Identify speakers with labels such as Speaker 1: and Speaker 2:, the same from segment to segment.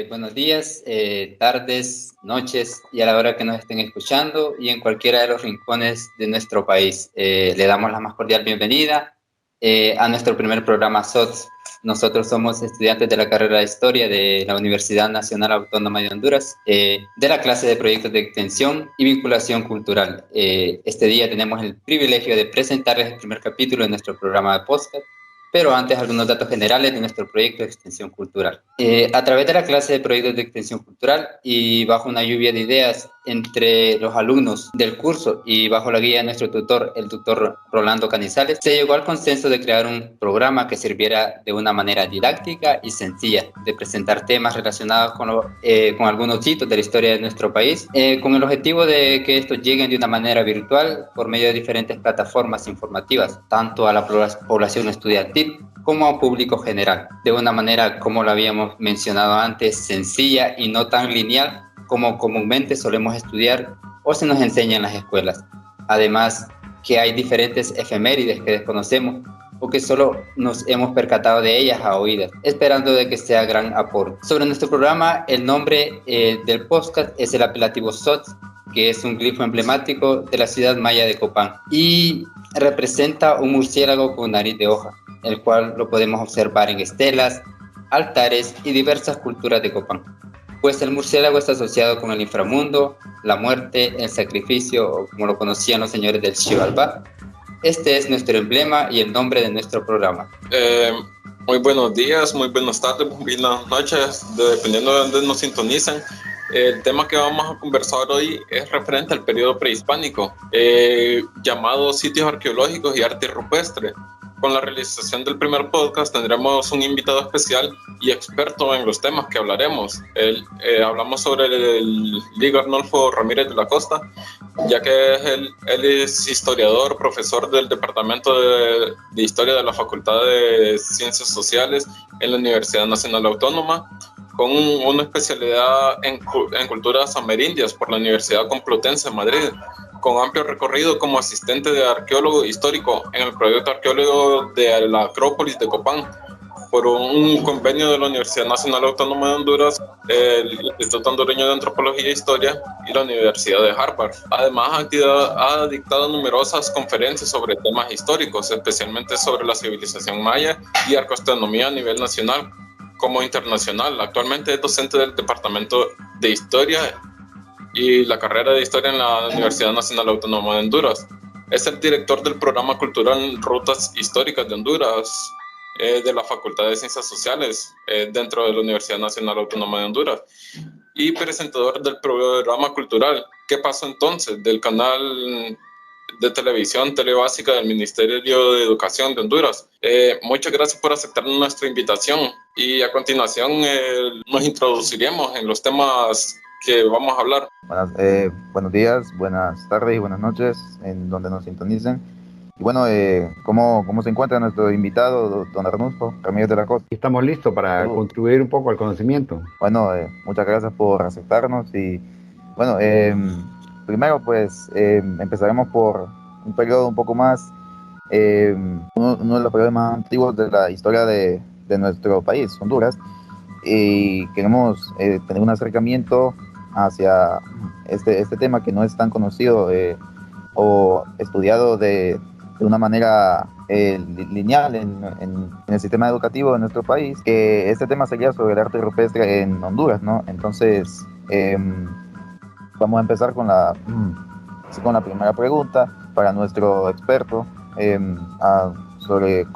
Speaker 1: Buenos días, tardes, noches y a la hora que nos estén escuchando y en cualquiera de los rincones de nuestro país. Le damos la más cordial bienvenida a nuestro primer programa SOTS. Nosotros somos estudiantes de la carrera de Historia de la Universidad Nacional Autónoma de Honduras, de la clase de Proyectos de Extensión y Vinculación Cultural. Este día tenemos el privilegio de presentarles el primer capítulo de nuestro programa de podcast. Pero antes, algunos datos generales de nuestro proyecto de extensión cultural. A través de la clase de proyectos de extensión cultural y bajo una lluvia de ideas entre los alumnos del curso y bajo la guía de nuestro tutor, el tutor Rolando Canizales, se llegó al consenso de crear un programa que sirviera de una manera didáctica y sencilla de presentar temas relacionados con algunos hitos de la historia de nuestro país, con el objetivo de que estos lleguen de una manera virtual por medio de diferentes plataformas informativas, tanto a la población estudiantil como a público general, de una manera, como lo habíamos mencionado antes, sencilla y no tan lineal como comúnmente solemos estudiar o se nos enseña en las escuelas. Además, que hay diferentes efemérides que desconocemos o que solo nos hemos percatado de ellas a oídas, esperando de que sea gran aporte. Sobre nuestro programa, el nombre del podcast es el apelativo SOTS, que es un glifo emblemático de la ciudad maya de Copán y representa un murciélago con nariz de hoja, el cual lo podemos observar en estelas, altares y diversas culturas de Copán, pues el murciélago está asociado con el inframundo, la muerte, el sacrificio, o como lo conocían los señores del Xibalbá. Este es nuestro emblema y el nombre de nuestro programa.
Speaker 2: Muy buenos días, muy buenas tardes, muy buenas noches, dependiendo de dónde nos sintonizan. El tema que vamos a conversar hoy es referente al periodo prehispánico, llamado sitios arqueológicos y arte rupestre. Con la realización del primer podcast tendremos un invitado especial y experto en los temas que hablaremos. Hablamos sobre el Ligo Arnolfo Ramírez de la Costa, ya que él es historiador, profesor del Departamento de Historia de la Facultad de Ciencias Sociales en la Universidad Nacional Autónoma, con una especialidad en culturas amerindias por la Universidad Complutense de Madrid, con amplio recorrido como asistente de arqueólogo histórico en el proyecto arqueólogo de la Acrópolis de Copán, por un convenio de la Universidad Nacional Autónoma de Honduras, el Instituto Hondureño de Antropología e Historia y la Universidad de Harvard. Además, ha dictado numerosas conferencias sobre temas históricos, especialmente sobre la civilización maya y arcoastronomía a nivel nacional como internacional. Actualmente es docente del Departamento de Historia y la carrera de Historia en la Universidad Nacional Autónoma de Honduras. Es el director del programa cultural Rutas Históricas de Honduras, de la Facultad de Ciencias Sociales dentro de la Universidad Nacional Autónoma de Honduras, y presentador del programa cultural ¿Qué pasó entonces?, del canal de televisión Telebásica del Ministerio de Educación de Honduras. Muchas gracias por aceptar nuestra invitación y a continuación nos introduciremos en los temas que vamos a hablar.
Speaker 3: Buenos días, buenas tardes y buenas noches en donde nos sintonicen. Y bueno, ¿cómo se encuentra nuestro invitado, don Arnulfo Ramírez de la Costa?
Speaker 4: Estamos listos para contribuir un poco al conocimiento.
Speaker 3: Bueno, muchas gracias por aceptarnos y bueno, primero pues empezaremos por un periodo un poco más, uno de los periodos más antiguos de la historia de nuestro país, Honduras, y queremos tener un acercamiento hacia este tema que no es tan conocido o estudiado de una manera lineal en el sistema educativo de nuestro país, que este tema sería sobre el arte rupestre en Honduras, ¿no? Entonces, vamos a empezar con la primera pregunta para nuestro experto sobre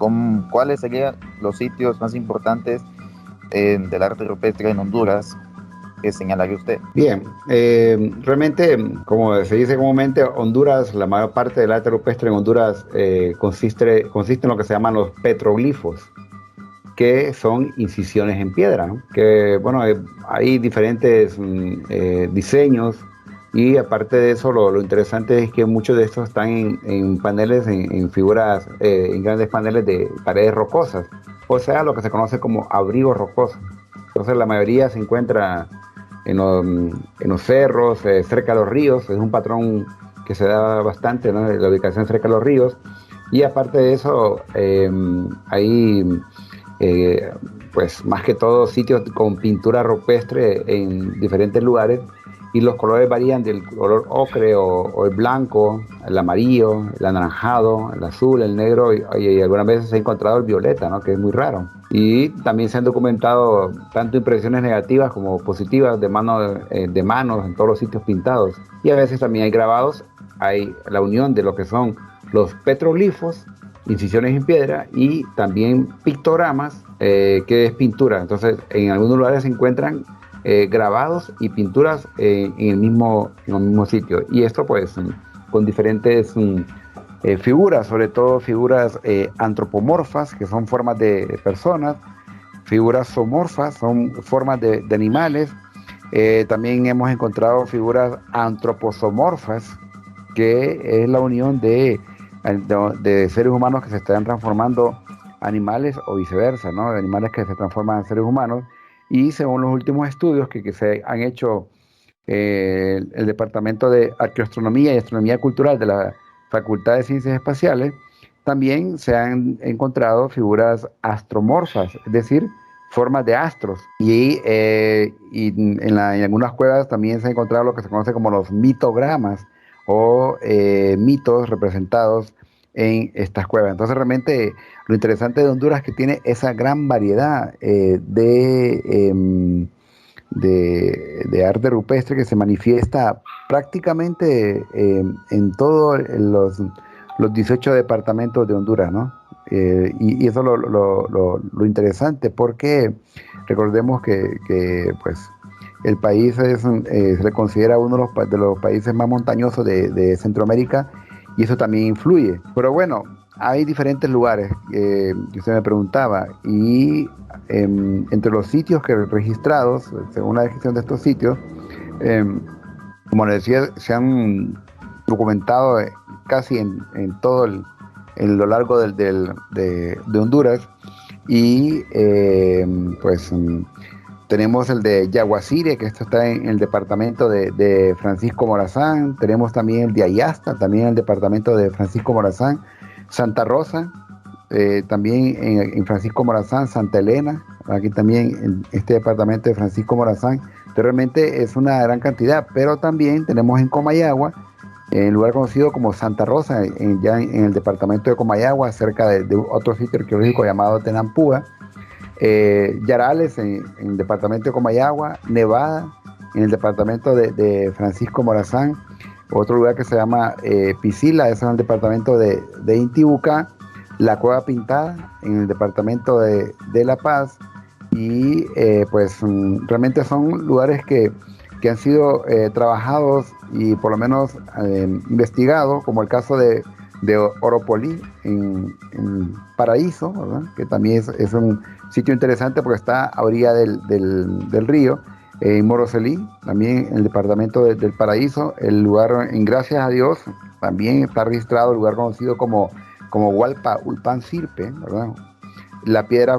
Speaker 3: cuáles serían los sitios más importantes del arte rupestre en Honduras que señalaría usted.
Speaker 4: Bien, realmente, como se dice comúnmente, Honduras, la mayor parte del arte rupestre en Honduras consiste en lo que se llaman los petroglifos, que son incisiones en piedra, ¿no? Que, bueno, hay diferentes diseños, y aparte de eso, lo interesante es que muchos de estos están en paneles, en figuras, en grandes paneles de paredes rocosas, o sea, lo que se conoce como abrigos rocosos. Entonces, la mayoría se encuentra en los cerros, cerca de los ríos. Es un patrón que se da bastante, ¿no?, la ubicación cerca de los ríos. Y aparte de eso, hay pues más que todo sitios con pintura rupestre en diferentes lugares, y los colores varían del color ocre o el blanco, el amarillo, el anaranjado, el azul, el negro, y algunas veces se ha encontrado el violeta, ¿no? Que es muy raro. Y también se han documentado tanto impresiones negativas como positivas de manos en todos los sitios pintados. Y a veces también hay grabados, hay la unión de lo que son los petroglifos, incisiones en piedra, y también pictogramas, que es pintura. Entonces, en algunos lugares se encuentran grabados y pinturas en el mismo sitio. Y esto pues con diferentes figuras, sobre todo figuras antropomorfas, que son formas de personas, figuras zoomorfas, son formas de animales. También hemos encontrado figuras antroposomorfas, que es la unión de seres humanos que se están transformando animales o viceversa, ¿no? De animales que se transforman en seres humanos. Y según los últimos estudios que se han hecho, el Departamento de Arqueoastronomía y Astronomía Cultural de la Facultad de Ciencias Espaciales, también se han encontrado figuras astromorfas, es decir, formas de astros. Y en algunas cuevas también se han encontrado lo que se conoce como los mitogramas, o mitos representados en estas cuevas. Entonces realmente lo interesante de Honduras es que tiene esa gran variedad de arte rupestre que se manifiesta prácticamente en todos los 18 departamentos de Honduras, ¿no? Y eso es lo interesante, porque recordemos que pues el país se le considera uno de los países más montañosos de Centroamérica, y eso también influye. Pero bueno, hay diferentes lugares que usted me preguntaba, y entre los sitios que registrados, según la descripción de estos sitios, como les decía, se han documentado casi en todo lo largo de Honduras, y pues tenemos el de Yaguacire, que esto está en el departamento de Francisco Morazán. Tenemos también el de Ayasta, también en el departamento de Francisco Morazán. Santa Rosa, también en Francisco Morazán. Santa Elena, aquí también en este departamento de Francisco Morazán. Realmente es una gran cantidad, pero también tenemos en Comayagua, en el lugar conocido como Santa Rosa, ya en el departamento de Comayagua, cerca de otro sitio arqueológico llamado Tenampúa. Yarales en el departamento de Comayagua, Nevada en el departamento de Francisco Morazán, otro lugar que se llama Piscila, eso es en el departamento de Intibucá, la Cueva Pintada en el departamento de La Paz, y pues realmente son lugares que han sido trabajados y por lo menos investigados, como el caso de Oropolí en Paraíso, ¿verdad? Que también es un sitio interesante porque está a orilla del río. En Moroselí, también en el departamento del Paraíso, el lugar, en Gracias a Dios, también está registrado el lugar conocido como Hualpa Ulpan Sirpe, ¿verdad? La Piedra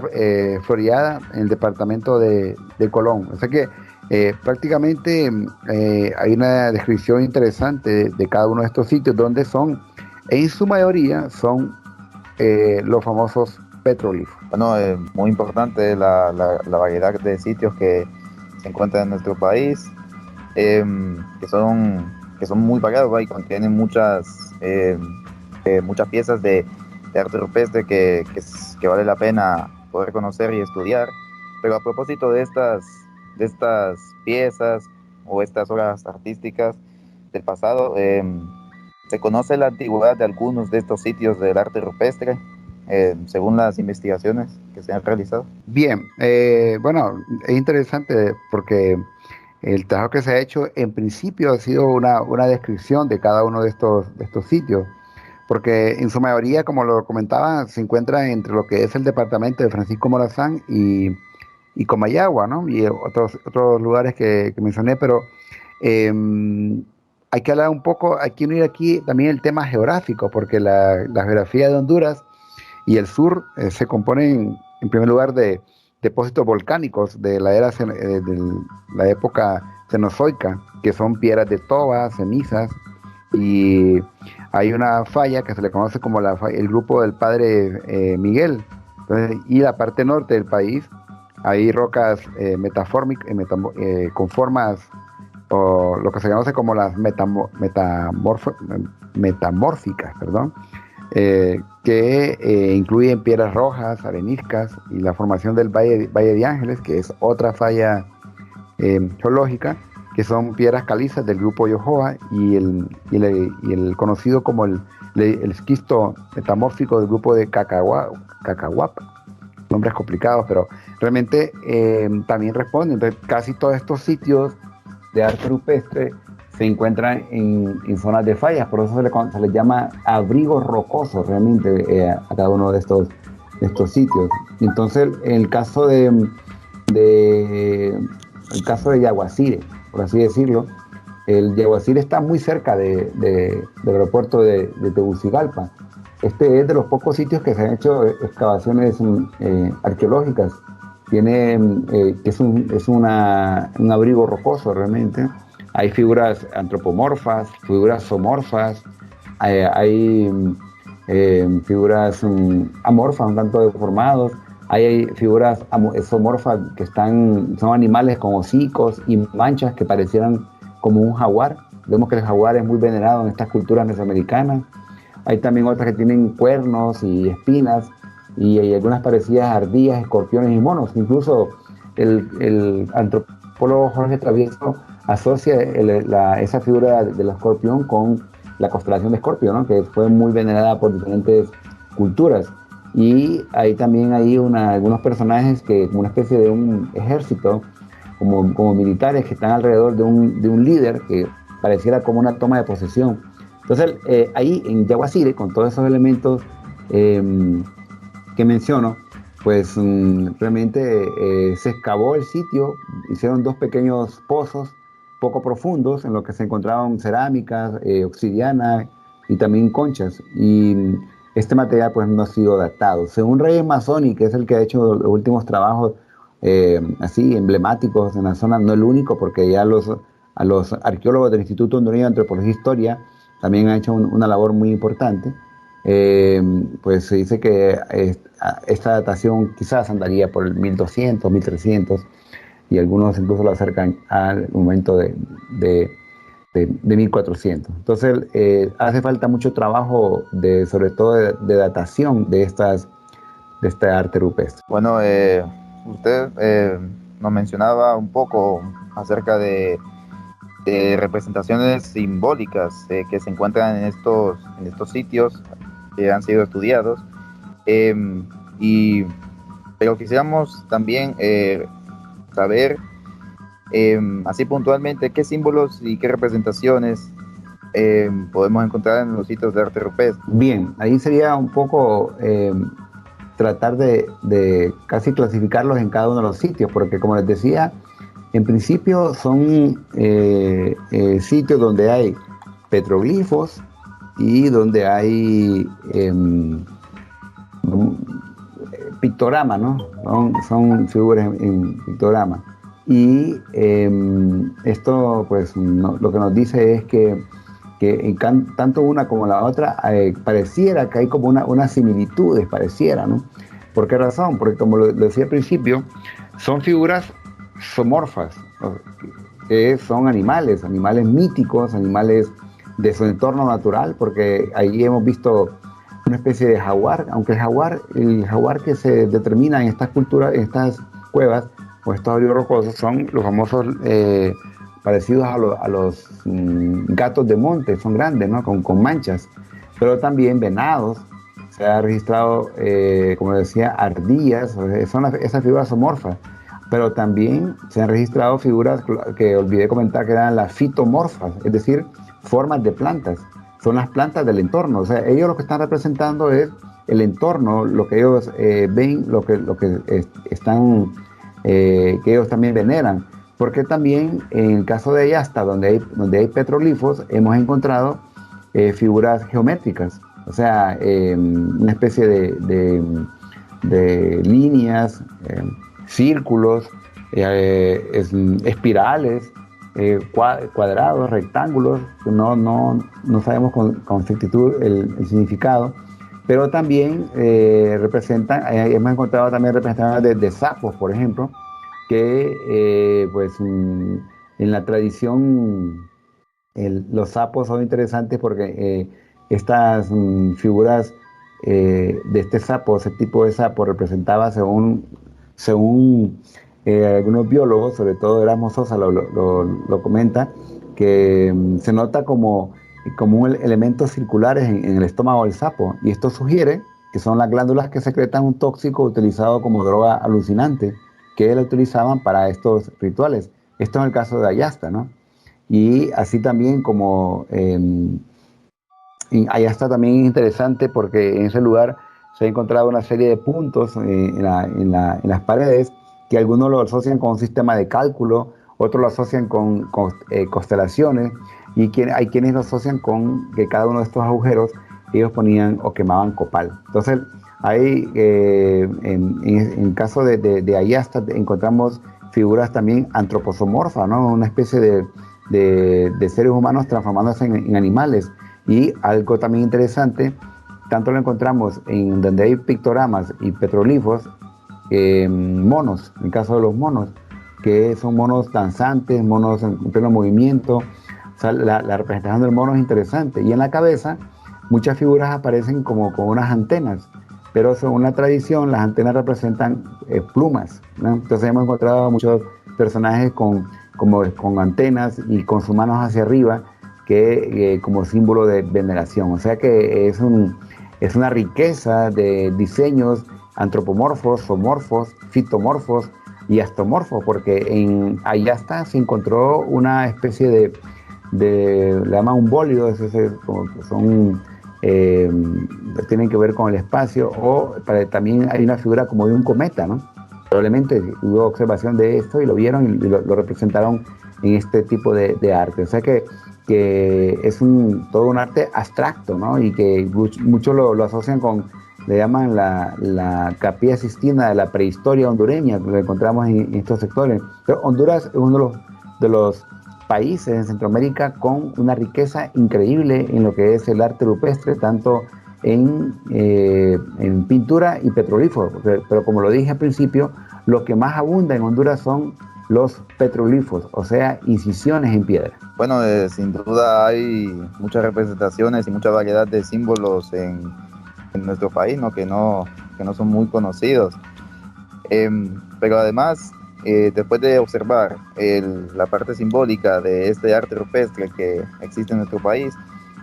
Speaker 4: Floreada en el departamento de Colón. O sea que prácticamente hay una descripción interesante de cada uno de estos sitios, donde en su mayoría son los famosos petroglifos.
Speaker 3: Bueno, muy importante la variedad de sitios que se encuentran en nuestro país, que son muy variados, y contienen muchas piezas de arte rupestre que vale la pena poder conocer y estudiar. Pero a propósito de estas piezas o estas obras artísticas del pasado, se conoce la antigüedad de algunos de estos sitios del arte rupestre, según las investigaciones que se han realizado.
Speaker 4: Bien, bueno, es interesante porque el trabajo que se ha hecho en principio ha sido una descripción de cada uno de estos sitios, porque en su mayoría, como lo comentaba, se encuentra entre lo que es el departamento de Francisco Morazán y Comayagua, ¿no? Y otros lugares que mencioné, pero hay que hablar un poco, hay que unir aquí también el tema geográfico, porque la geografía de Honduras y el sur se componen en primer lugar de depósitos volcánicos de la época cenozoica, que son piedras de toba, cenizas, y hay una falla que se le conoce como el grupo del Padre Miguel, Entonces, y la parte norte del país hay rocas con formas, o lo que se conoce como las metamórficas, perdón, que incluyen piedras rojas, areniscas y la formación del Valle de Ángeles, que es otra falla geológica, que son piedras calizas del grupo Yohoa y el conocido como el esquisto metamórfico del grupo de Cacahuapa. Nombres complicados, pero realmente también responden. Entonces, casi todos estos sitios de arte rupestre se encuentran en zonas de fallas, por eso se les llama abrigos rocosos realmente a cada uno de estos sitios. Entonces, en el caso de Yaguacire, por así decirlo, el Yaguacire está muy cerca del aeropuerto de Tegucigalpa. Este es de los pocos sitios que se han hecho excavaciones arqueológicas. Tiene, es un abrigo rocoso realmente. Hay figuras antropomorfas, figuras zoomorfas, hay figuras amorfas, un tanto deformados. Hay figuras zoomorfas que son animales con hocicos y manchas que parecieran como un jaguar. Vemos que el jaguar es muy venerado en estas culturas mesoamericanas. Hay también otras que tienen cuernos y espinas, y hay algunas parecidas a ardillas, escorpiones y monos. Incluso el antropólogo Jorge Travieso asocia esa figura del escorpión con la constelación de Escorpio, ¿no? Que fue muy venerada por diferentes culturas. Y hay también algunos personajes que, como una especie de un ejército, como militares que están alrededor de un líder que pareciera como una toma de posesión. Entonces, ahí en Yaguacire, con todos esos elementos que menciono, pues realmente se excavó el sitio, hicieron 2 pequeños pozos poco profundos en los que se encontraban cerámicas, obsidiana y también conchas. Y este material pues no ha sido datado. Según Reyes Mazzoni, que es el que ha hecho los últimos trabajos así emblemáticos en la zona, no el único, porque ya a los arqueólogos del Instituto Hondureño de Antropología e Historia también han hecho una labor muy importante. Pues se dice que esta datación quizás andaría por el 1200, 1300, y algunos incluso lo acercan al momento de 1400. Entonces hace falta mucho trabajo sobre todo de datación de este arte rupestre.
Speaker 3: Bueno, usted nos mencionaba un poco acerca de representaciones simbólicas que se encuentran en estos sitios que han sido estudiados, pero quisiéramos también saber así puntualmente qué símbolos y qué representaciones podemos encontrar en los sitios de arte rupestre.
Speaker 4: Bien, ahí sería un poco tratar de casi clasificarlos en cada uno de los sitios, porque como les decía, en principio son sitios donde hay petroglifos y donde hay pictograma, ¿no? Son figuras en pictograma. Y esto pues lo que nos dice es que tanto una como la otra pareciera que hay como unas similitudes, pareciera, ¿no? ¿Por qué razón? Porque como lo decía al principio, son figuras zoomorfas, que son animales míticos, animales de su entorno natural, porque ahí hemos visto una especie de jaguar, aunque el jaguar que se determina en estas culturas, en estas cuevas o estos abrigos rocosos, son los famosos parecidos a los gatos de monte, son grandes, ¿no? Con manchas, pero también venados. Se ha registrado, como decía, ardillas, son esas figuras zoomorfas, pero también se han registrado figuras que olvidé comentar, que eran las fitomorfas, es decir, formas de plantas. Son las plantas del entorno. O sea, ellos lo que están representando es el entorno, lo que ellos ven, lo que están, que ellos también veneran. Porque también en el caso de Ayasta, donde hay petroglifos, hemos encontrado figuras geométricas. O sea, una especie de líneas, círculos, espirales, cuadrados, rectángulos, no sabemos con exactitud el significado, pero también representan, hemos encontrado también representaciones de sapos, por ejemplo, que pues en la tradición los sapos son interesantes porque estas figuras de este sapo, ese tipo de sapo, representaba según algunos biólogos, sobre todo Erasmo Sosa lo comenta, que se nota como elementos circulares en el estómago del sapo, y esto sugiere que son las glándulas que secretan un tóxico utilizado como droga alucinante, que la utilizaban para estos rituales. Esto en el caso de Ayasta, ¿no? Y así también como Ayasta también es interesante porque en ese lugar se ha encontrado una serie de puntos en las paredes que algunos lo asocian con un sistema de cálculo, otros lo asocian con constelaciones, y hay quienes lo asocian con que cada uno de estos agujeros ellos ponían o quemaban copal. Entonces, ahí en caso de Ayasta encontramos figuras también antroposomorfas, ¿no? Una especie de seres humanos transformándose en animales. Y algo también interesante, tanto lo encontramos en donde hay pictogramas y petroglifos, monos, en el caso de los monos, que son monos danzantes, monos en pleno movimiento. O sea, la representación del mono es interesante. Y en la cabeza muchas figuras aparecen como con unas antenas, pero según la tradición las antenas representan plumas, ¿no? Entonces hemos encontrado muchos personajes con antenas y con sus manos hacia arriba, que como símbolo de veneración. O sea que es una riqueza de diseños antropomorfos, zoomorfos, fitomorfos y astomorfos, porque en Ayasta se encontró una especie le llaman un bólido, tienen que ver con el espacio, o también hay una figura como de un cometa, ¿no? Probablemente hubo observación de esto y lo vieron y lo representaron en este tipo de arte. O sea que es todo un arte abstracto, ¿no? Y que muchos lo asocian le llaman la Capilla Sistina de la prehistoria hondureña, que lo encontramos en estos sectores. Pero Honduras es uno de los países en Centroamérica con una riqueza increíble en lo que es el arte rupestre, tanto en pintura y petroglifos. Pero como lo dije al principio, lo que más abunda en Honduras son los petroglifos, o sea, incisiones en piedra.
Speaker 3: Bueno, sin duda hay muchas representaciones y mucha variedad de símbolos en nuestro país, ¿no? Que no son muy conocidos. Pero además, después de observar la parte simbólica de este arte rupestre que existe en nuestro país,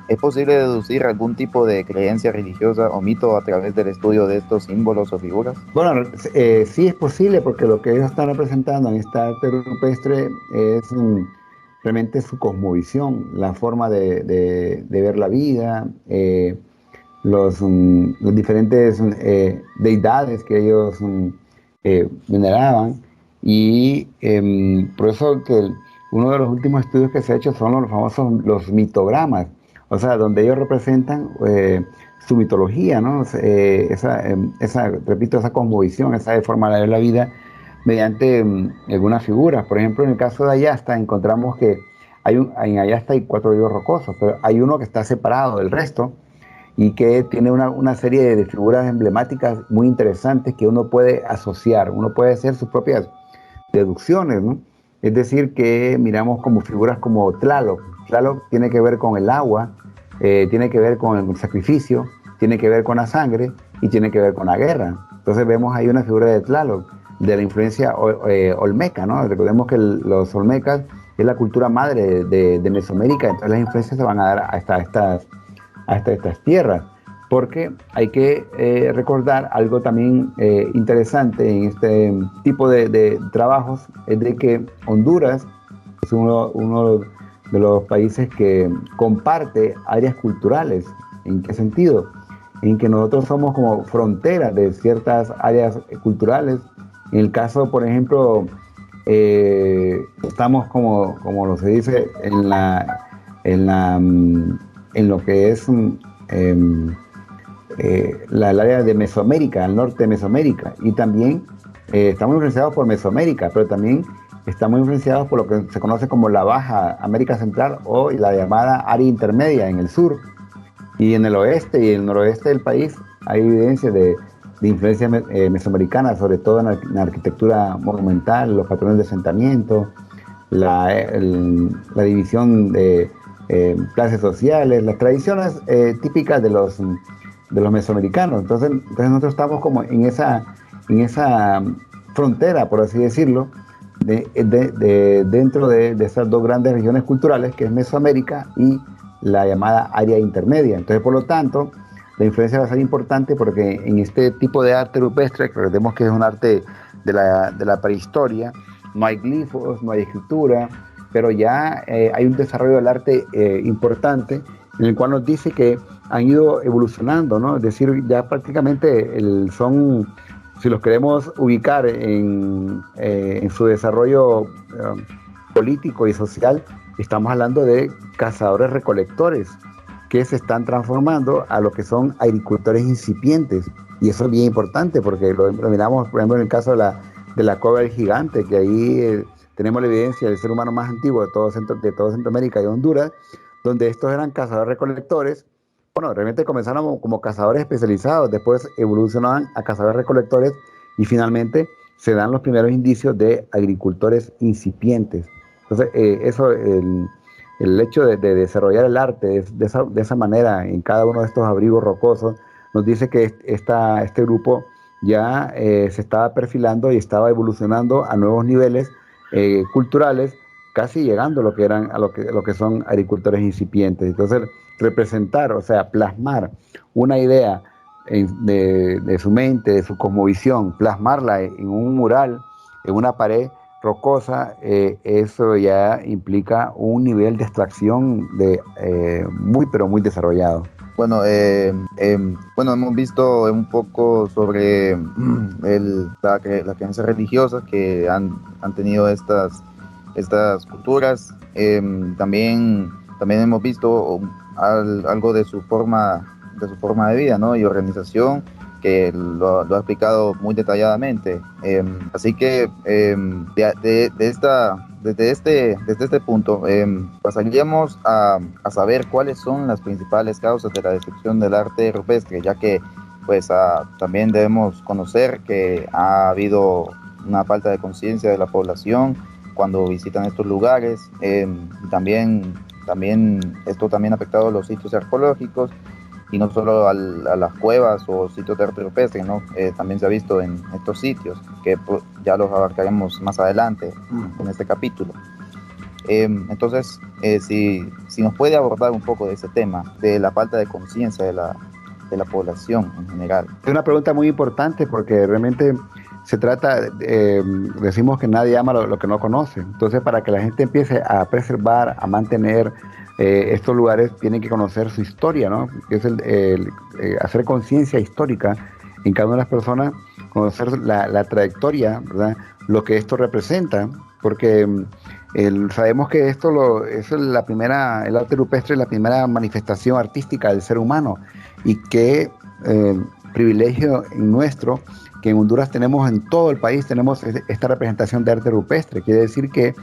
Speaker 3: ¿es posible deducir algún tipo de creencia religiosa o mito a través del estudio de estos símbolos o figuras?
Speaker 4: Bueno, sí es posible, porque lo que ellos están representando en este arte rupestre es realmente su cosmovisión, la forma de ver la vida, los diferentes deidades que ellos veneraban, y por eso que uno de los últimos estudios que se ha hecho son los famosos mitogramas, o sea, donde ellos representan su mitología, ¿no? Repito, esa cosmovisión, esa forma de ver la vida mediante algunas figuras. Por ejemplo, en el caso de Ayasta encontramos que en Ayasta hay 4 ríos rocosos, pero hay uno que está separado del resto y que tiene una serie de figuras emblemáticas muy interesantes que uno puede asociar, uno puede hacer sus propias deducciones, ¿no? Es decir, que miramos como figuras como Tlaloc. Tlaloc tiene que ver con el agua, tiene que ver con el sacrificio, tiene que ver con la sangre y tiene que ver con la guerra. Entonces vemos ahí una figura de Tlaloc, de la influencia olmeca, ¿no? Recordemos que los olmecas es la cultura madre de Mesoamérica, entonces las influencias se van a dar hasta estas tierras, porque hay que recordar algo también interesante en este tipo de trabajos, es de que Honduras es uno de los países que comparte áreas culturales. ¿En qué sentido? En que nosotros somos como frontera de ciertas áreas culturales. En el caso, por ejemplo, estamos como lo se dice en lo que es el área de Mesoamérica, al norte de Mesoamérica, y también estamos influenciados por Mesoamérica, pero también estamos influenciados por lo que se conoce como la Baja América Central o la llamada área intermedia en el sur. Y en el oeste y el noroeste del país hay evidencia de influencia mesoamericana, sobre todo en la arquitectura monumental, los patrones de asentamiento, la división de clases sociales, las tradiciones típicas de los mesoamericanos. Entonces nosotros estamos como en esa frontera, por así decirlo, dentro de esas dos grandes regiones culturales, que es Mesoamérica y la llamada área intermedia. Entonces, por lo tanto, la influencia va a ser importante porque en este tipo de arte rupestre, recordemos que es un arte de la prehistoria, no hay glifos, no hay escritura, pero ya hay un desarrollo del arte importante, en el cual nos dice que han ido evolucionando, ¿no? Es decir, ya prácticamente son, si los queremos ubicar en su desarrollo político y social, estamos hablando de cazadores-recolectores que se están transformando a lo que son agricultores incipientes. Y eso es bien importante porque lo miramos, por ejemplo, en el caso de la cueva del gigante, que ahí tenemos la evidencia del ser humano más antiguo de todo Centroamérica y Honduras, donde estos eran cazadores-recolectores. Bueno, realmente comenzaron como cazadores especializados, después evolucionaban a cazadores-recolectores y finalmente se dan los primeros indicios de agricultores incipientes. Entonces, el hecho de desarrollar el arte de esa manera en cada uno de estos abrigos rocosos nos dice que este grupo ya se estaba perfilando y estaba evolucionando a nuevos niveles culturales, casi llegando a lo que son agricultores incipientes. Entonces, representar, o sea, plasmar una idea de su mente, de su cosmovisión, plasmarla en un mural, en una pared rocosa, eso ya implica un nivel de abstracción muy, pero muy desarrollado.
Speaker 3: Bueno, bueno, hemos visto un poco sobre las creencias religiosas que han tenido estas culturas. También hemos visto algo de su forma de vida, ¿no? Y organización, que lo ha explicado muy detalladamente. Así que desde este punto pasaríamos a saber cuáles son las principales causas de la destrucción del arte rupestre, ya que pues también debemos conocer que ha habido una falta de conciencia de la población cuando visitan estos lugares. También esto también ha afectado a los sitios arqueológicos, y no solo a las cuevas o sitios de arte rupestre, ¿no? También se ha visto en estos sitios, que ya los abarcaremos más adelante en este capítulo. Entonces, si nos puede abordar un poco de ese tema, de la falta de conciencia de la población en general.
Speaker 4: Es una pregunta muy importante porque realmente se trata, decimos que nadie ama lo que no conoce. Entonces, para que la gente empiece a preservar, a mantener estos lugares, tienen que conocer su historia, ¿no? Es hacer conciencia histórica en cada una de las personas, conocer la trayectoria, ¿verdad? Lo que esto representa, porque sabemos que es el arte rupestre es la primera manifestación artística del ser humano, y qué privilegio nuestro que en Honduras tenemos, en todo el país tenemos esta representación de arte rupestre. Quiere decir que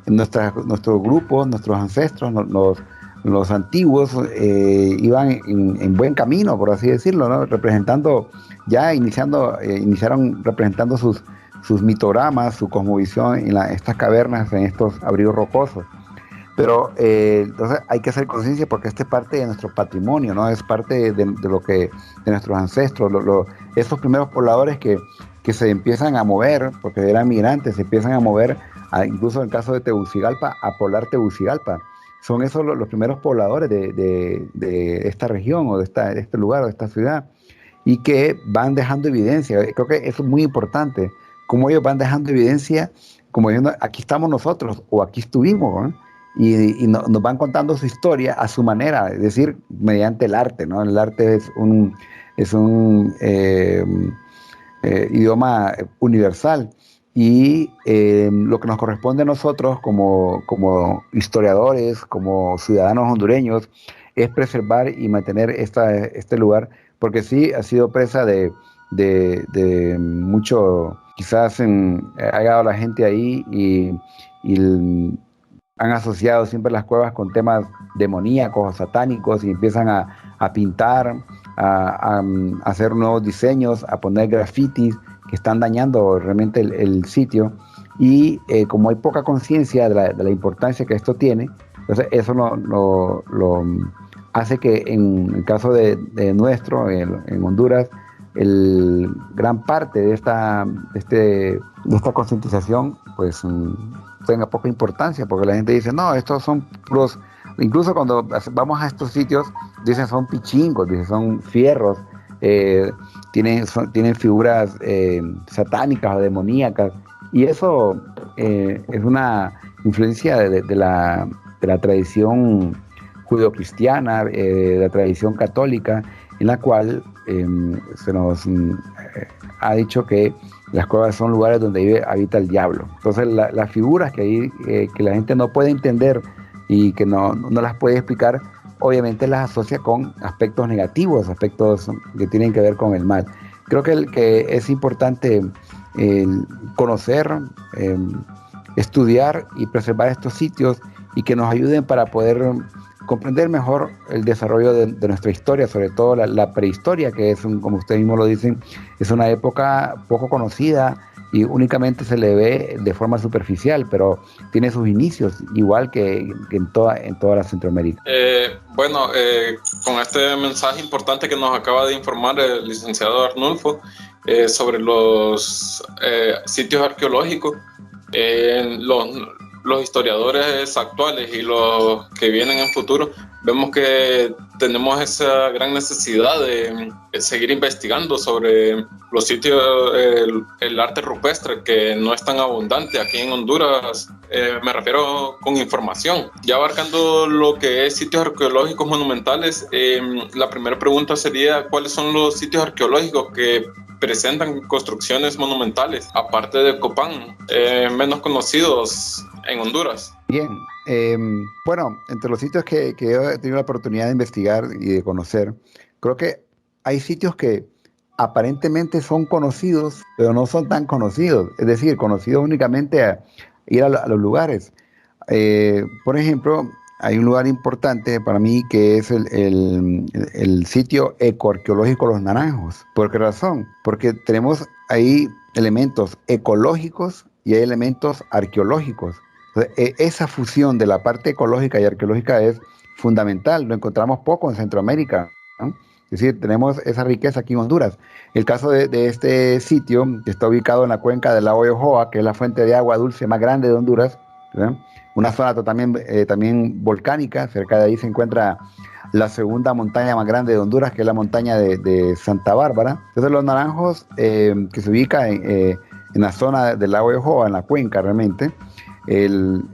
Speaker 4: nuestros grupos, nuestros ancestros, los antiguos iban en buen camino, por así decirlo, ¿no? Iniciaron representando sus mitogramas, su cosmovisión en estas cavernas, en estos abrigos rocosos. Pero entonces hay que hacer conciencia porque esta es parte de nuestro patrimonio, ¿no? Es parte de nuestros ancestros, esos primeros pobladores que se empiezan a mover, porque eran migrantes, se empiezan a mover, incluso en el caso de Tegucigalpa, a poblar Tegucigalpa. Son esos los primeros pobladores de esta región, o de este lugar, o de esta ciudad, y que van dejando evidencia. Creo que eso es muy importante, como ellos van dejando evidencia, como diciendo, aquí estamos nosotros, o aquí estuvimos, ¿no? Y nos van contando su historia a su manera, es decir, mediante el arte, ¿no? El arte es un idioma universal, y lo que nos corresponde a nosotros como historiadores, como ciudadanos hondureños, es preservar y mantener este lugar, porque sí ha sido presa de mucho, quizás ha llegado la gente ahí y han asociado siempre las cuevas con temas demoníacos o satánicos, y empiezan a a pintar, a hacer nuevos diseños, a poner grafitis que están dañando realmente el sitio. Y como hay poca conciencia de la importancia que esto tiene, entonces eso lo hace que en el caso de nuestro, en Honduras, gran parte de esta concientización pues tenga poca importancia, porque la gente dice, no, estos son puros, incluso cuando vamos a estos sitios, dicen son pichingos, dicen son fierros, tienen figuras satánicas o demoníacas, y eso es una influencia de la tradición judeocristiana, de la tradición católica, en la cual se nos ha dicho que las cuevas son lugares donde habita el diablo. Entonces las figuras que la gente no puede entender y que no las puede explicar, obviamente las asocia con aspectos negativos, aspectos que tienen que ver con el mal. Creo que es importante conocer, estudiar y preservar estos sitios y que nos ayuden para poder comprender mejor el desarrollo de nuestra historia, sobre todo la prehistoria, que es, como ustedes mismos lo dicen, es una época poco conocida y únicamente se le ve de forma superficial, pero tiene sus inicios, igual que en toda la Centroamérica.
Speaker 2: Con este mensaje importante que nos acaba de informar el licenciado Arnulfo sobre los sitios arqueológicos, los historiadores actuales y los que vienen en futuro, vemos que tenemos esa gran necesidad de seguir investigando sobre los sitios, el arte rupestre, que no es tan abundante aquí en Honduras, me refiero con información. Ya abarcando lo que es sitios arqueológicos monumentales, la primera pregunta sería, ¿cuáles son los sitios arqueológicos que presentan construcciones monumentales, aparte de Copán, menos conocidos en Honduras?
Speaker 4: Bien, entre los sitios que yo he tenido la oportunidad de investigar y de conocer, creo que hay sitios que aparentemente son conocidos, pero no son tan conocidos, es decir, conocidos únicamente a ir a los lugares. Por ejemplo, hay un lugar importante para mí que es el sitio ecoarqueológico Los Naranjos. ¿Por qué razón? Porque tenemos ahí elementos ecológicos y hay elementos arqueológicos. Entonces, esa fusión de la parte ecológica y arqueológica es fundamental. Lo encontramos poco en Centroamérica, ¿no? Es decir, tenemos esa riqueza aquí en Honduras. El caso de este sitio, que está ubicado en la cuenca del lago de Ojoa, que es la fuente de agua dulce más grande de Honduras, ¿verdad? Una zona también volcánica. Cerca de ahí se encuentra la segunda montaña más grande de Honduras, que es la montaña de Santa Bárbara. Entonces Los Naranjos, que se ubica en la zona del lago de Ojoa, en la cuenca realmente, en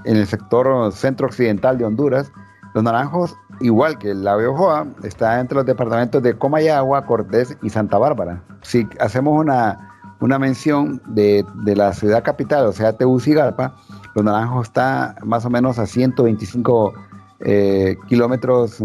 Speaker 4: el sector centro-occidental de Honduras. Los Naranjos, igual que el lago de Ojoa, está entre los departamentos de Comayagua, Cortés y Santa Bárbara. Si hacemos una mención de la ciudad capital, o sea, Tegucigalpa, Los Naranjos está más o menos a 125 kilómetros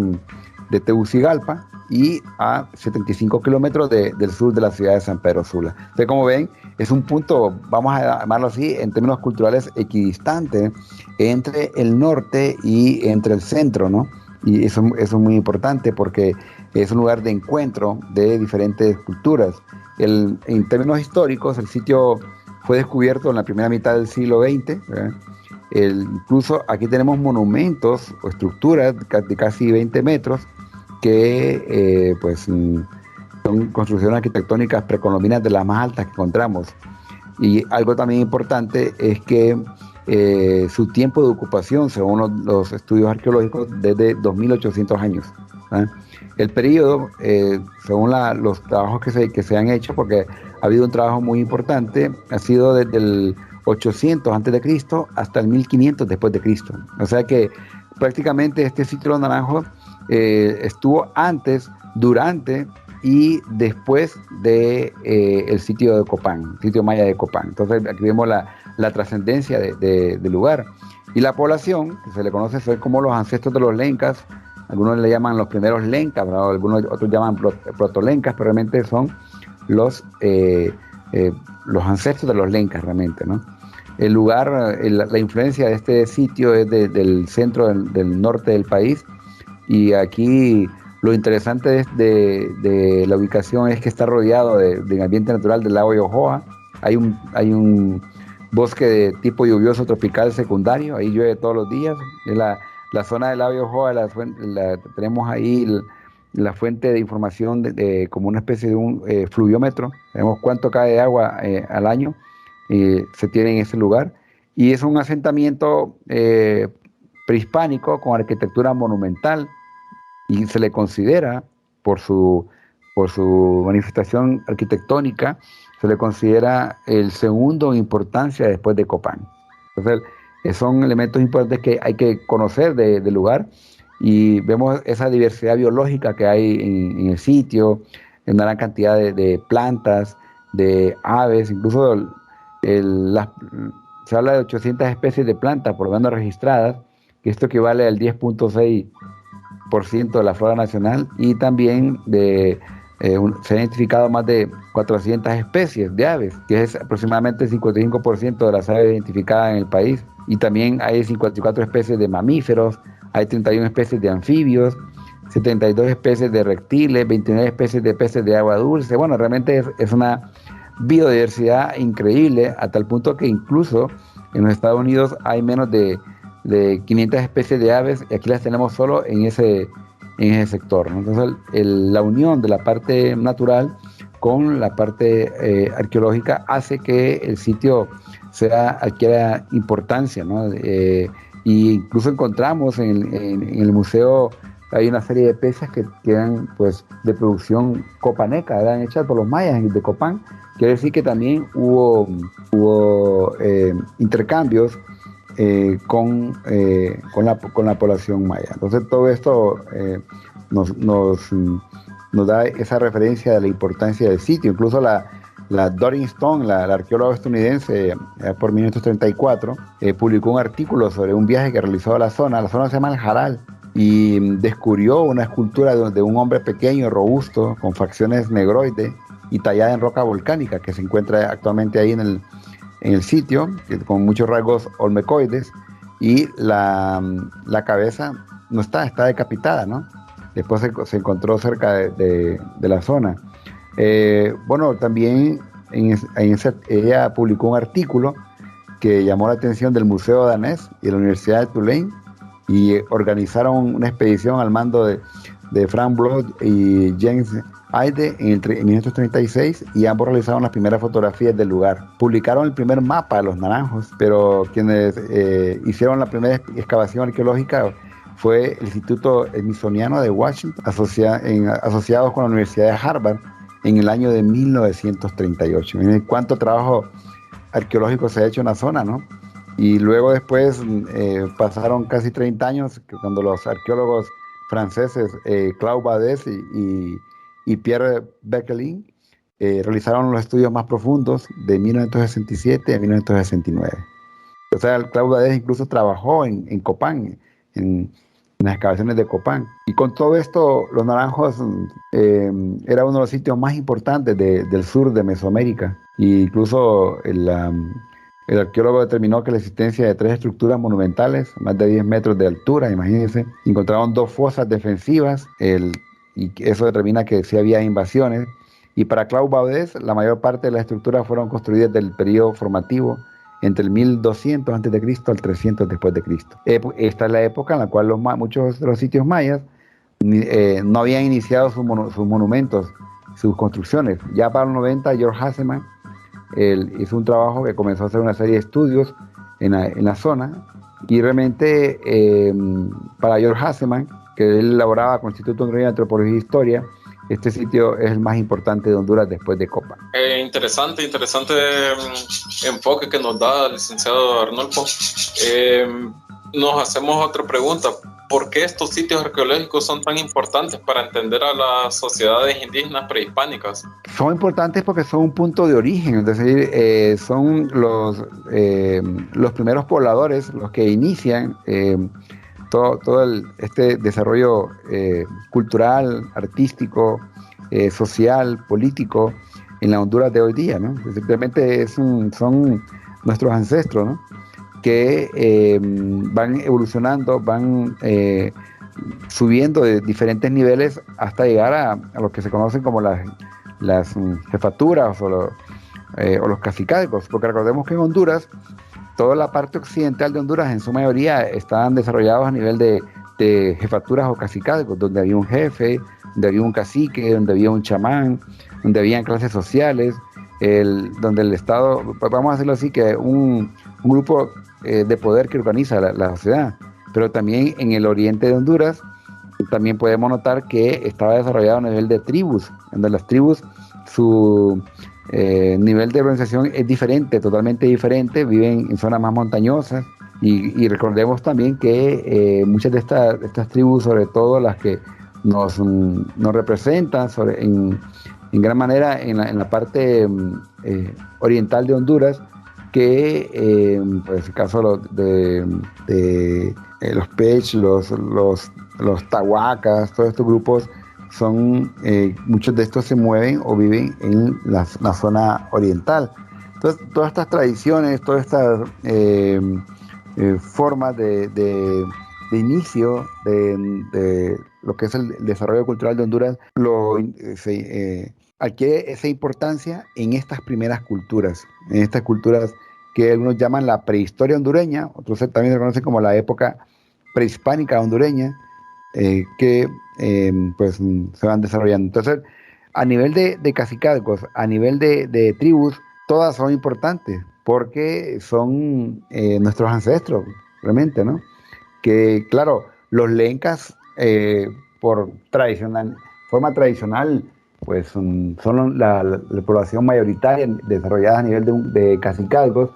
Speaker 4: de Tegucigalpa y a 75 kilómetros del sur de la ciudad de San Pedro Sula. Entonces, como ven, es un punto, vamos a llamarlo así, en términos culturales equidistante entre el norte y entre el centro, ¿no? Y eso es muy importante porque es un lugar de encuentro de diferentes culturas. En términos históricos, el sitio fue descubierto en la primera mitad del siglo XX, ¿verdad? Incluso aquí tenemos monumentos o estructuras de casi 20 metros que son construcciones arquitectónicas precolombinas de las más altas que encontramos. Y algo también importante es que su tiempo de ocupación, según los estudios arqueológicos, desde 2800 años. ¿Eh? El periodo, según los trabajos que se han hecho, porque ha habido un trabajo muy importante, ha sido desde el 800 a.C. hasta el 1500 después de Cristo. O sea que prácticamente este sitio de Los Naranjos estuvo antes, durante y después de el sitio de Copán, sitio maya de Copán. Entonces aquí vemos la trascendencia del lugar. Y la población, que se le conoce ser como los ancestros de los lencas, algunos le llaman los primeros lencas, ¿verdad? Algunos otros llaman protolencas, pero realmente son los ancestros de los lencas realmente, ¿no? El lugar, la influencia de este sitio es del centro del norte del país, y aquí Lo interesante de la ubicación es que está rodeado del ambiente natural del lago Yohoa. Hay un bosque de tipo lluvioso tropical secundario, ahí llueve todos los días. Es la zona del lago Yohoa, tenemos ahí la fuente de información como una especie de un fluviómetro. Sabemos cuánto cae de agua al año, se tiene en ese lugar. Y es un asentamiento prehispánico con arquitectura monumental, y se le considera, por su manifestación arquitectónica, se le considera el segundo en importancia después de Copán. Entonces, son elementos importantes que hay que conocer del lugar, y vemos esa diversidad biológica que hay en el sitio, en una gran cantidad de plantas, de aves, incluso se habla de 800 especies de plantas por lo menos registradas, que esto equivale al 10.6% de la flora nacional, y también se han identificado más de 400 especies de aves, que es aproximadamente el 55% de las aves identificadas en el país. Y también hay 54 especies de mamíferos, hay 31 especies de anfibios, 72 especies de reptiles, 29 especies de peces de agua dulce. Bueno, realmente es una biodiversidad increíble, a tal punto que incluso en los Estados Unidos hay menos de 500 especies de aves, y aquí las tenemos solo en ese sector, ¿no? Entonces, la unión de la parte natural con la parte arqueológica hace que el sitio adquiera importancia, ¿no? Y incluso encontramos en el museo, hay una serie de piezas que quedan pues de producción copaneca, eran hechas por los mayas de Copán. Quiere decir que también hubo intercambios con la población maya. Entonces todo esto nos da esa referencia de la importancia del sitio. Incluso la Doreen Stone, la arqueóloga estadounidense, por 1934, publicó un artículo sobre un viaje que realizó a la zona. La zona se llama El Jaral, y descubrió una escultura de un hombre pequeño, robusto, con facciones negroides y tallada en roca volcánica, que se encuentra actualmente ahí en el sitio, con muchos rasgos olmecoides, y la cabeza no está decapitada, ¿no? Después se encontró cerca de la zona. Bueno, también ella publicó un artículo que llamó la atención del Museo Danés y de la Universidad de Tulane, y organizaron una expedición al mando de Frank Blood y James Aide en 1936, y ambos realizaron las primeras fotografías del lugar. Publicaron el primer mapa de los naranjos, pero quienes hicieron la primera excavación arqueológica fue el Instituto Smithsoniano de Washington, asociados con la Universidad de Harvard, en el año de 1938. Miren cuánto trabajo arqueológico se ha hecho en la zona, ¿no? Y luego después pasaron casi 30 años, cuando los arqueólogos franceses Claude Badès y Pierre Becquelin realizaron los estudios más profundos de 1967 a 1969. O sea, el Claude Badès incluso trabajó en Copán, en las excavaciones de Copán. Y con todo esto, Los Naranjos era uno de los sitios más importantes del sur de Mesoamérica. Y incluso el arqueólogo determinó que la existencia de 3 estructuras monumentales, más de 10 metros de altura, imagínense. Encontraron 2 fosas defensivas, y eso determina que sí había invasiones. Y para Claude Badès, la mayor parte de las estructuras fueron construidas del periodo formativo entre el 1200 a.C. al 300 después de Cristo. Esta es la época en la cual muchos de los sitios mayas no habían iniciado sus monumentos, sus construcciones. Ya para los 90, George Hasseman hizo un trabajo que comenzó a hacer una serie de estudios en la zona, y realmente para George Hasseman, que él elaboraba con el Instituto Hondureño de Antropología e Historia, este sitio es el más importante de Honduras después de Copán.
Speaker 2: Interesante enfoque que nos da el licenciado Arnolfo. Nos hacemos otra pregunta. ¿Por qué estos sitios arqueológicos son tan importantes para entender a las sociedades indígenas prehispánicas?
Speaker 4: Son importantes porque son un punto de origen, es decir, son los primeros pobladores los que inician todo este desarrollo cultural, artístico, social, político en la Honduras de hoy día, ¿no? Simplemente son nuestros ancestros, ¿no? Que van evolucionando, van subiendo de diferentes niveles hasta llegar a lo que se conocen como las jefaturas o los cacicazgos, porque recordemos que en Honduras, toda la parte occidental de Honduras en su mayoría estaban desarrollados a nivel de jefaturas o cacicazgos, donde había un jefe, donde había un cacique, donde había un chamán, donde habían clases sociales, donde el Estado, vamos a decirlo así, que un grupo de poder que organiza la sociedad. Pero también en el oriente de Honduras también podemos notar que estaba desarrollado a nivel de tribus, donde las tribus, su nivel de organización es diferente, totalmente diferente, viven en zonas más montañosas, y recordemos también que muchas de estas tribus, sobre todo las que nos representan en gran manera en la parte oriental de Honduras, que pues el caso de los Pech, los Tahuacas, todos estos grupos son, muchos de estos se mueven o viven en la zona oriental. Entonces, todas estas tradiciones, todas estas formas de inicio de lo que es el desarrollo cultural de Honduras, adquiere esa importancia en estas primeras culturas, en estas culturas que algunos llaman la prehistoria hondureña, otros también se conocen como la época prehispánica hondureña, que pues se van desarrollando. Entonces, a nivel de cacicazgos, a nivel de tribus, todas son importantes porque son nuestros ancestros, realmente, ¿no? Que, claro, los lencas, por forma tradicional, pues son la población mayoritaria desarrollada a nivel de cacicazgos,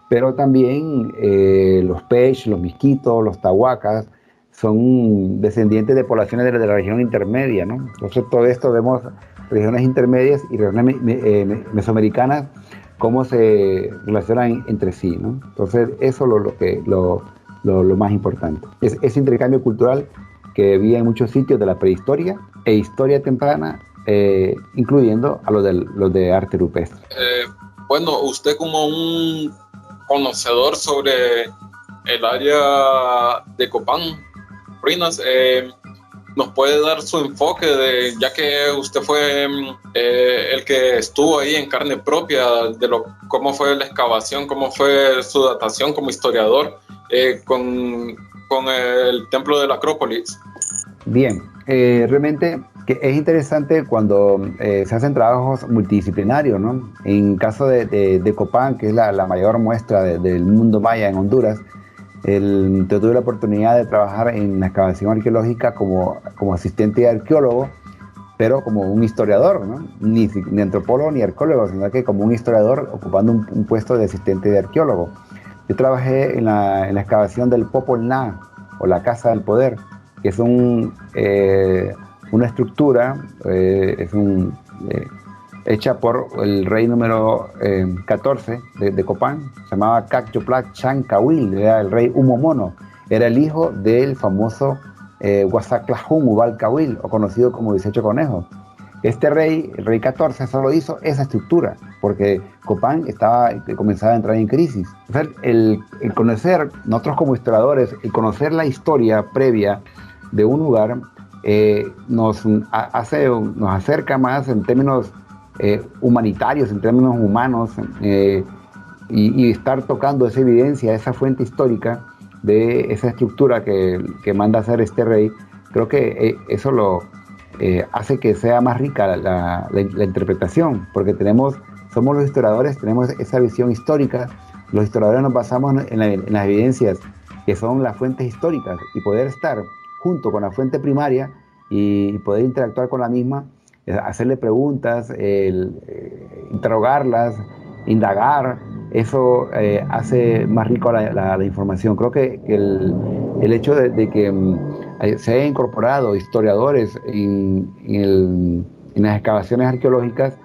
Speaker 4: pero también los Pech, los Misquitos, los Tahuacas son descendientes de poblaciones de la región intermedia, ¿no? Entonces, todo esto vemos regiones intermedias y regiones mesoamericanas, cómo se relacionan entre sí, ¿no? Entonces, eso es lo más importante. Es ese intercambio cultural que había en muchos sitios de la prehistoria e historia temprana, incluyendo a los de arte rupestre.
Speaker 2: Bueno, usted como un conocedor sobre el área de Copán, Ruinas, nos puede dar su enfoque, ya que usted fue el que estuvo ahí en carne propia, cómo fue la excavación, cómo fue su datación como historiador con el templo de la Acrópolis.
Speaker 4: Bien, realmente que es interesante cuando se hacen trabajos multidisciplinarios, ¿no? En caso de Copán, que es la mayor muestra del mundo maya en Honduras, yo tuve la oportunidad de trabajar en la excavación arqueológica como asistente arqueólogo, pero como un historiador, ¿no? Ni antropólogo ni arqueólogo, sino que como un historiador ocupando un puesto de asistente de arqueólogo. Yo trabajé en la excavación del Popol Vuh, o la Casa del Poder, que es una estructura, hecha por el rey número 14 de Copán, se llamaba Cacchopla Chancawil, era el rey Humomono, era el hijo del famoso Huasaclajún Ubalcawil, o conocido como 18 Conejos. Este rey, el rey 14, solo hizo esa estructura, porque Copán comenzaba a entrar en crisis. Entonces, el conocer, nosotros como historiadores, el conocer la historia previa de un lugar, nos acerca más en términos humanitarios, en términos humanos, y estar tocando esa evidencia, esa fuente histórica de esa estructura que manda a hacer este rey. Creo que eso hace que sea más rica la interpretación, porque somos los historiadores, tenemos esa visión histórica. Los historiadores nos basamos en las evidencias que son las fuentes históricas, y poder estar junto con la fuente primaria y poder interactuar con la misma, hacerle preguntas, interrogarlas, indagar, eso hace más rico la información. Creo que el hecho de que se hayan incorporado historiadores en las excavaciones arqueológicas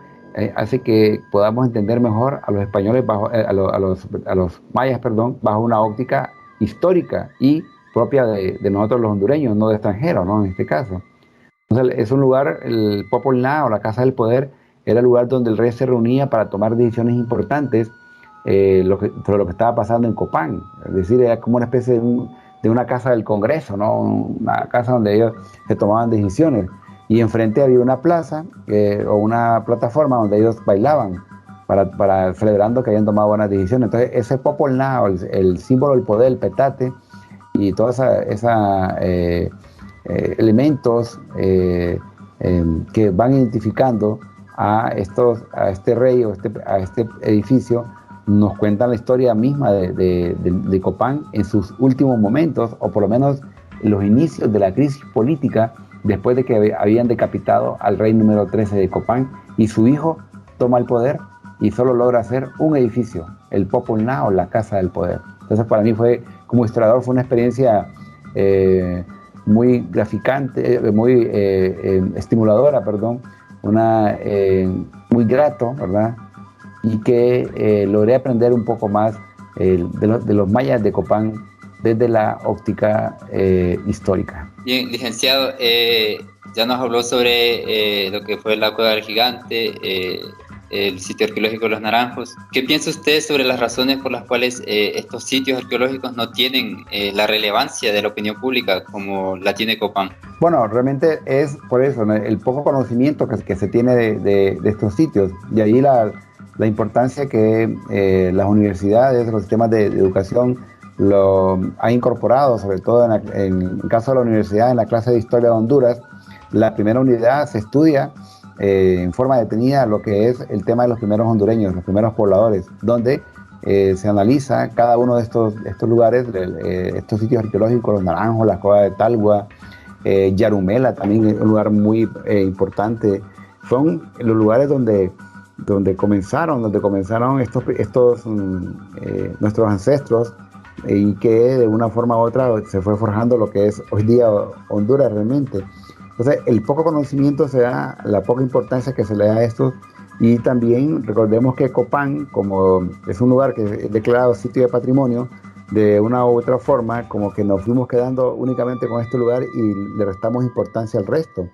Speaker 4: hace que podamos entender mejor a los españoles, a los mayas, bajo una óptica histórica y propia de nosotros los hondureños, no de extranjeros, ¿no? En este caso. Entonces, es un lugar, el Popol Vuh, o la Casa del Poder, era el lugar donde el rey se reunía para tomar decisiones importantes sobre lo que estaba pasando en Copán. Es decir, era como una especie de una casa del Congreso, ¿no? Una casa donde ellos se tomaban decisiones. Y enfrente había una plaza o una plataforma donde ellos bailaban para celebrando que habían tomado buenas decisiones. Entonces ese Popol Vuh, el símbolo del poder, el petate, y todos esos elementos que van identificando a este rey o a este edificio, nos cuentan la historia misma de Copán en sus últimos momentos, o por lo menos los inicios de la crisis política, después de que habían decapitado al rey número 13 de Copán, y su hijo toma el poder y solo logra hacer un edificio, el Popol Vuh, la Casa del Poder. Entonces para mí como historiador, fue una experiencia muy graficante, muy estimuladora, muy grato, ¿verdad? Y que logré aprender un poco más de los mayas de Copán desde la óptica histórica.
Speaker 1: Bien, licenciado, ya nos habló sobre lo que fue la Cueva del Gigante, el sitio arqueológico de Los Naranjos. ¿Qué piensa usted sobre las razones por las cuales estos sitios arqueológicos no tienen la relevancia de la opinión pública como la tiene Copán?
Speaker 4: Bueno, realmente es por eso, ¿no? El poco conocimiento que se tiene de estos sitios, y ahí la importancia que las universidades, los sistemas de educación lo han incorporado, sobre todo en el caso de la universidad, en la clase de Historia de Honduras. La primera unidad se estudia en forma detenida lo que es el tema de los primeros hondureños, los primeros pobladores, donde se analiza cada uno de estos lugares, estos sitios arqueológicos, Los Naranjos, la Cueva de Talgua, Yarumela, también es un lugar muy importante. Son los lugares donde comenzaron nuestros ancestros, y que de una forma u otra se fue forjando lo que es hoy día Honduras realmente. Entonces el poco conocimiento se da, la poca importancia que se le da a estos, y también recordemos que Copán, como es un lugar que es declarado sitio de patrimonio, de una u otra forma como que nos fuimos quedando únicamente con este lugar y le restamos importancia al resto.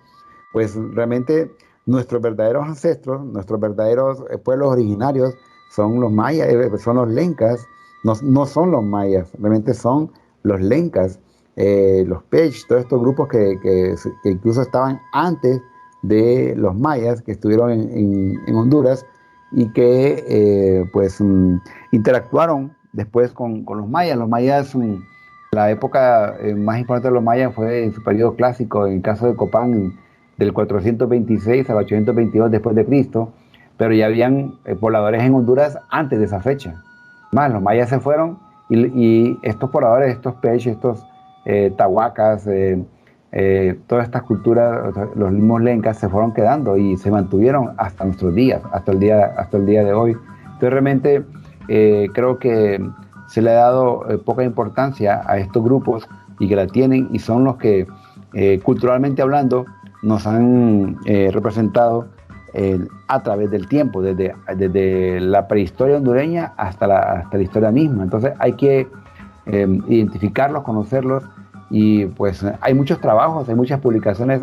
Speaker 4: Pues realmente nuestros verdaderos ancestros, nuestros verdaderos pueblos originarios son los mayas, son los lencas. No son los mayas, realmente son los lencas, los pech, todos estos grupos que incluso estaban antes de los mayas, que estuvieron en Honduras, y que interactuaron después con los mayas. Los mayas, la época más importante de los mayas fue en su periodo clásico, en el caso de Copán, del 426 al 822 después de Cristo, pero ya habían pobladores en Honduras antes de esa fecha. Más, los mayas se fueron y estos pobladores, estos pech, estos tahuacas, todas estas culturas, los mismos lencas se fueron quedando y se mantuvieron hasta nuestros días, hasta el día de hoy. Entonces realmente creo que se le ha dado poca importancia a estos grupos, y que la tienen, y son los que culturalmente hablando nos han representado a través del tiempo, desde la prehistoria hondureña hasta la historia misma. Entonces hay que identificarlos, conocerlos, y pues hay muchos trabajos, hay muchas publicaciones,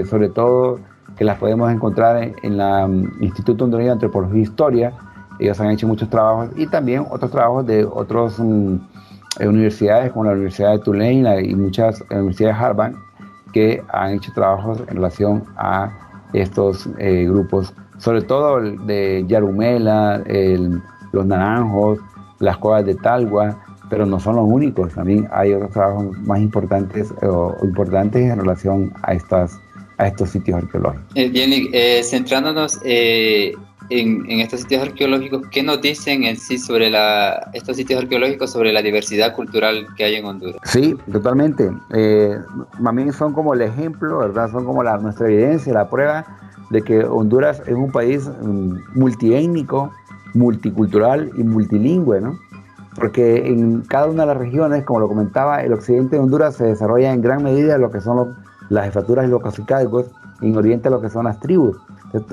Speaker 4: sobre todo que las podemos encontrar en la Instituto Hondureño de Antropología e Historia. Ellos han hecho muchos trabajos, y también otros trabajos de otras universidades, como la Universidad de Tulane y muchas universidades de Harvard, que han hecho trabajos en relación a estos grupos, sobre todo el de Yarumela, Los Naranjos, las Cuevas de Talgua, pero no son los únicos. También hay otros trabajos más importantes en relación a estos sitios arqueológicos.
Speaker 1: Bien, centrándonos en estos sitios arqueológicos, ¿qué nos dicen en sí sobre estos sitios arqueológicos, sobre la diversidad cultural que hay en Honduras?
Speaker 4: Sí, totalmente. También son como el ejemplo, ¿verdad? Son como nuestra evidencia, la prueba de que Honduras es un país multiétnico, multicultural y multilingüe, ¿no? Porque en cada una de las regiones, como lo comentaba, el occidente de Honduras se desarrolla en gran medida lo que son las jefaturas y los cacicazgos, y en oriente lo que son las tribus.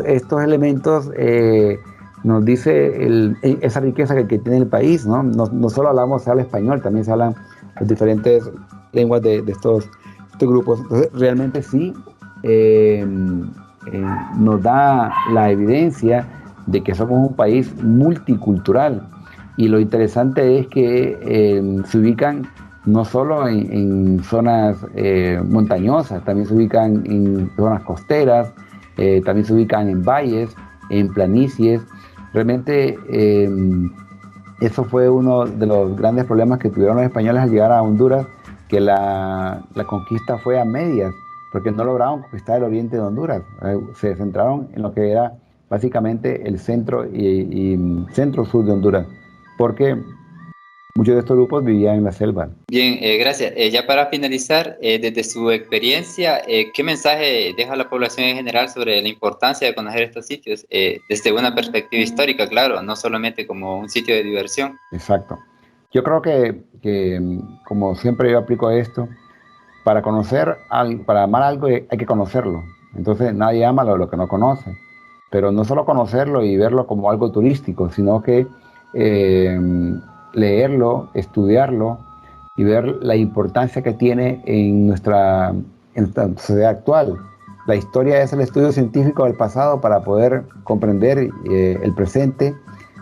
Speaker 4: Estos elementos nos dice esa riqueza que tiene el país, ¿no? No solo se habla español, también se hablan las diferentes lenguas de estos grupos. Entonces, realmente sí nos da la evidencia de que somos un país multicultural, y lo interesante es que se ubican no solo en zonas montañosas, también se ubican en zonas costeras, también se ubican en valles, en planicies. Realmente eso fue uno de los grandes problemas que tuvieron los españoles al llegar a Honduras, que la conquista fue a medias, porque no lograron conquistar el oriente de Honduras. Se centraron en lo que era básicamente el centro y centro-sur de Honduras, porque muchos de estos grupos vivían en la selva.
Speaker 1: Bien, gracias. Ya para finalizar, desde su experiencia, ¿qué mensaje deja a la población en general sobre la importancia de conocer estos sitios? Desde una perspectiva histórica, claro, no solamente como un sitio de diversión.
Speaker 4: Exacto. Yo creo que como siempre yo aplico esto, para conocer, para amar algo hay que conocerlo. Entonces nadie ama lo que no conoce. Pero no solo conocerlo y verlo como algo turístico, sino que leerlo, estudiarlo y ver la importancia que tiene en nuestra sociedad actual. La historia es el estudio científico del pasado para poder comprender el presente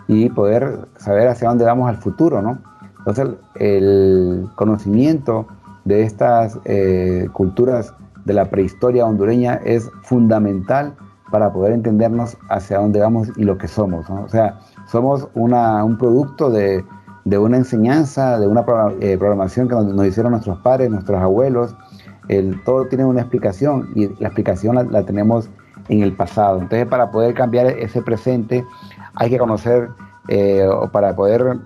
Speaker 4: y poder saber hacia dónde vamos al futuro, ¿no? Entonces, el conocimiento de estas culturas de la prehistoria hondureña es fundamental para poder entendernos hacia dónde vamos y lo que somos, ¿no? O sea, somos un producto de una enseñanza, de una programación que nos hicieron nuestros padres, nuestros abuelos. Todo tiene una explicación y la explicación la tenemos en el pasado. Entonces, para poder cambiar ese presente, hay que conocer, o para poder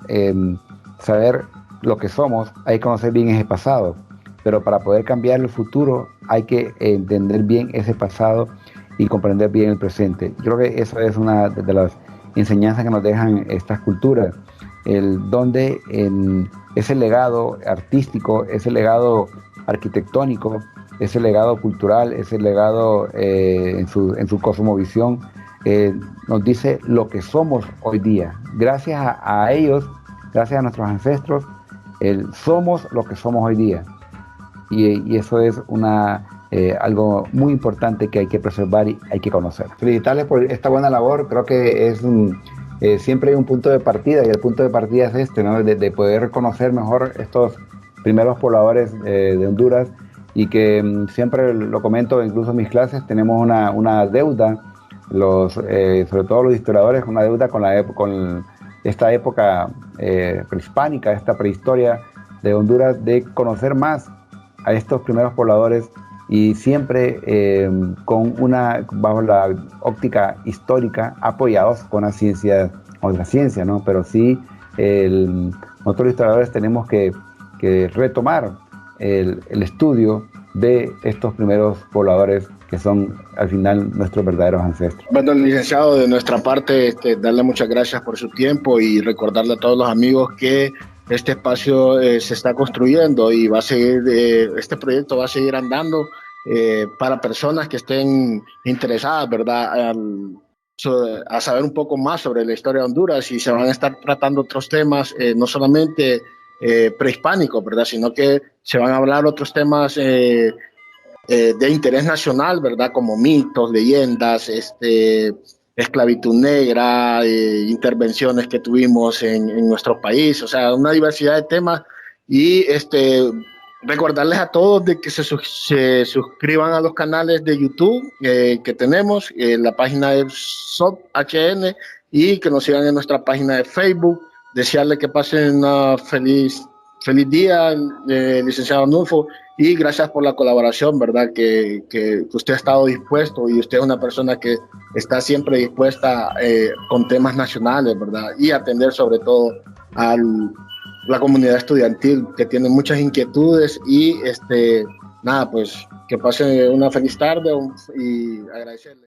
Speaker 4: saber lo que somos, hay que conocer bien ese pasado. Pero para poder cambiar el futuro, hay que entender bien ese pasado y comprender bien el presente. Yo creo que eso es una de las enseñanzas que nos dejan estas culturas, donde ese legado artístico, ese legado arquitectónico, ese legado cultural, ese legado en su cosmovisión, nos dice lo que somos hoy día. Gracias a ellos, gracias a nuestros ancestros, somos lo que somos hoy día. Y eso es algo muy importante que hay que preservar y hay que conocer. Felicitarles por esta buena labor. Creo que es siempre hay un punto de partida, y el punto de partida es este, ¿no? De poder conocer mejor estos primeros pobladores de Honduras, y que siempre lo comento, incluso en mis clases, tenemos una deuda, sobre todo los historiadores, una deuda con esta época prehispánica, esta prehistoria de Honduras, de conocer más a estos primeros pobladores, y siempre bajo la óptica histórica, apoyados con la ciencia, otra ciencia, ¿no? Pero sí, nosotros historiadores tenemos que retomar el estudio de estos primeros pobladores, que son al final nuestros verdaderos ancestros.
Speaker 5: Bueno, licenciado, de nuestra parte, darle muchas gracias por su tiempo y recordarle a todos los amigos que este espacio se está construyendo y va a seguir, este proyecto va a seguir andando para personas que estén interesadas, ¿verdad?, a saber un poco más sobre la historia de Honduras, y se van a estar tratando otros temas, no solamente prehispánicos, ¿verdad?, sino que se van a hablar otros temas de interés nacional, ¿verdad?, como mitos, leyendas, esclavitud negra, intervenciones que tuvimos en nuestro país, o sea, una diversidad de temas. Y recordarles a todos de que se suscriban a los canales de YouTube que tenemos, la página es SOPHN, y que nos sigan en nuestra página de Facebook. Desearle que pasen una feliz día, licenciado Arnulfo, y gracias por la colaboración, ¿verdad? Que usted ha estado dispuesto, y usted es una persona que está siempre dispuesta con temas nacionales, ¿verdad? Y atender sobre todo a la comunidad estudiantil, que tiene muchas inquietudes, y nada, pues que pasen una feliz tarde y agradecerle.